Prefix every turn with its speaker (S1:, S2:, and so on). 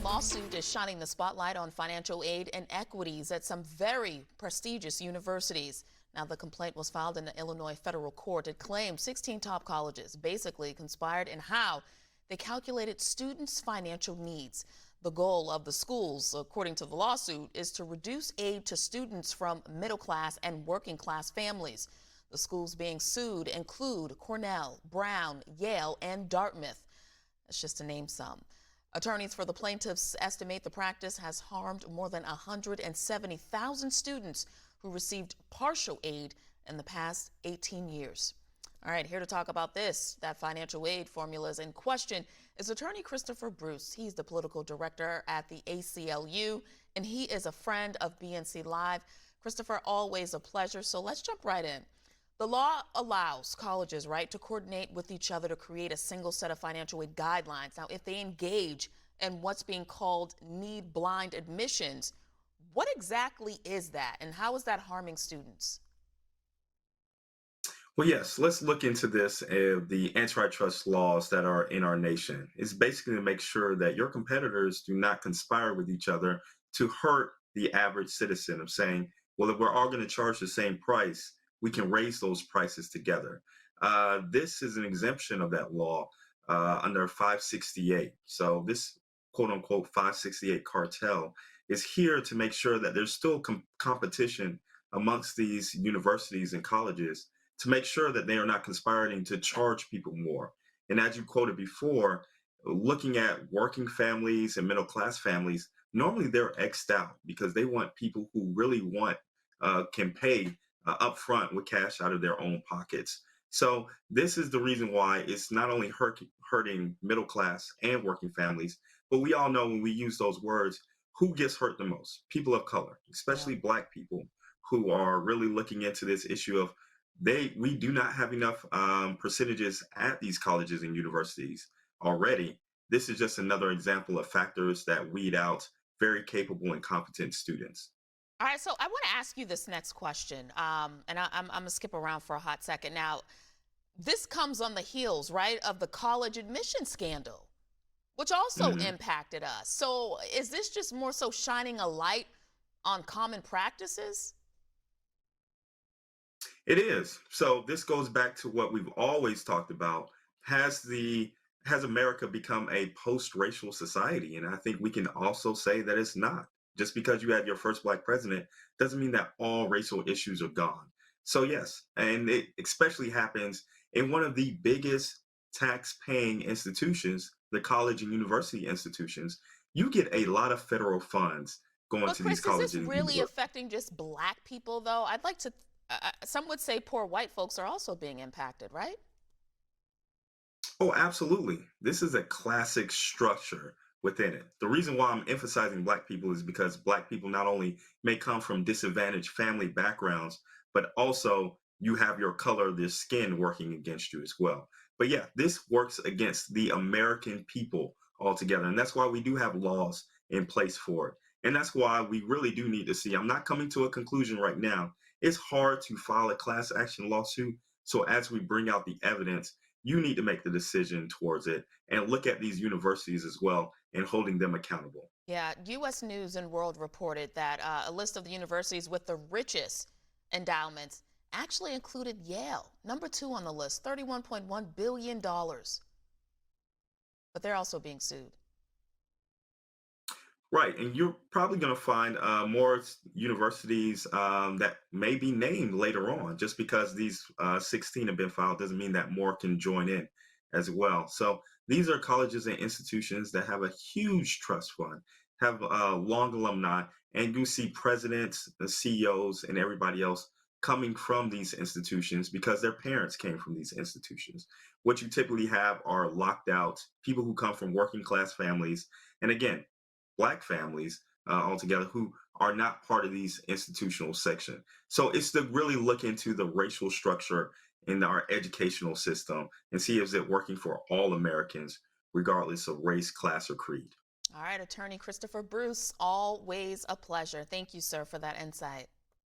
S1: lawsuit is shining the spotlight on financial aid and equities at some very prestigious universities. Now, the complaint was filed in the Illinois federal court. It claims 16 top colleges basically conspired in how they calculated students' financial needs. The goal of the schools, according to the lawsuit, is to reduce aid to students from middle-class and working-class families. The schools being sued include Cornell, Brown, Yale, and Dartmouth. That's just to name some. Attorneys for the plaintiffs estimate the practice has harmed more than 170,000 students who received partial aid in the past 18 years. All right, here to talk about this, that financial aid formulas in question, is attorney Christopher Bruce. He's the political director at the ACLU, and he is a friend of BNC Live. Christopher, always a pleasure. So let's jump right in. The law allows colleges, right, to coordinate with each other to create a single set of financial aid guidelines. Now, if they engage in what's being called need-blind admissions, what exactly is that, and how is that harming students?
S2: Well, yes, let's look into this. The antitrust laws that are in our nation is basically to make sure that your competitors do not conspire with each other to hurt the average citizen of saying, well, if we're all going to charge the same price, we can raise those prices together. This is an exemption of that law under 568. So this quote unquote 568 cartel is here to make sure that there's still competition amongst these universities and colleges to make sure that they are not conspiring to charge people more. And as you quoted before, looking at working families and middle class families, normally they're X'd out because they want people who really can pay upfront with cash out of their own pockets. So this is the reason why it's not only hurting middle class and working families, but we all know when we use those words, who gets hurt the most? People of color,
S1: Yeah.
S2: especially Black people, who are really looking into this issue of we do not have enough percentages at these colleges and universities already. This is just another example of factors that weed out very capable and competent students.
S1: All right, so I want to ask you this next question, and I'm going to skip around for a hot second. Now, this comes on the heels, right, of the college admission scandal, which also
S2: Mhm.
S1: impacted us. So is this just more so shining a light on common practices?
S2: It is. So this goes back to what we've always talked about. Has the has America become a post-racial society? And I think we can also say that it's not. Just because you had your first Black president doesn't mean that all racial issues are gone. So yes, and it especially happens in one of the biggest tax-paying institutions, the college and university institutions. You get a lot of federal funds going
S1: But
S2: to these
S1: Chris, is this
S2: colleges and
S1: really
S2: universities.
S1: affecting just Black people, though? I'd like to, some would say poor white folks are also being impacted, right?
S2: Oh, absolutely. This is a classic structure within it. The reason why I'm emphasizing Black people is because Black people not only may come from disadvantaged family backgrounds, but also you have your color of the skin working against you as well. But yeah, this works against the American people altogether. And that's why we do have laws in place for it. And that's why we really do need to see. I'm not coming to a conclusion right now. It's hard to file a class action lawsuit. So as we bring out the evidence, you need to make the decision towards it and look at these universities as well and holding them accountable.
S1: Yeah, U.S. News and World reported that a list of the universities with the richest endowments actually included Yale, number 2 on the list, $31.1 billion. But they're also being sued.
S2: Right, and you're probably going to find more universities that may be named later on. Just because these 16 have been filed doesn't mean that more can join in as well. So these are colleges and institutions that have a huge trust fund, have long alumni, and you see presidents, the CEOs, and everybody else coming from these institutions because their parents came from these institutions. What you typically have are locked out people who come from working class families. And again, Black families altogether who are not part of these institutional section. So it's to really look into the racial structure in our educational system and see is it working for all Americans, regardless of race, class, or creed.
S1: All right, attorney Christopher Bruce, always a pleasure. Thank you, sir, for that insight.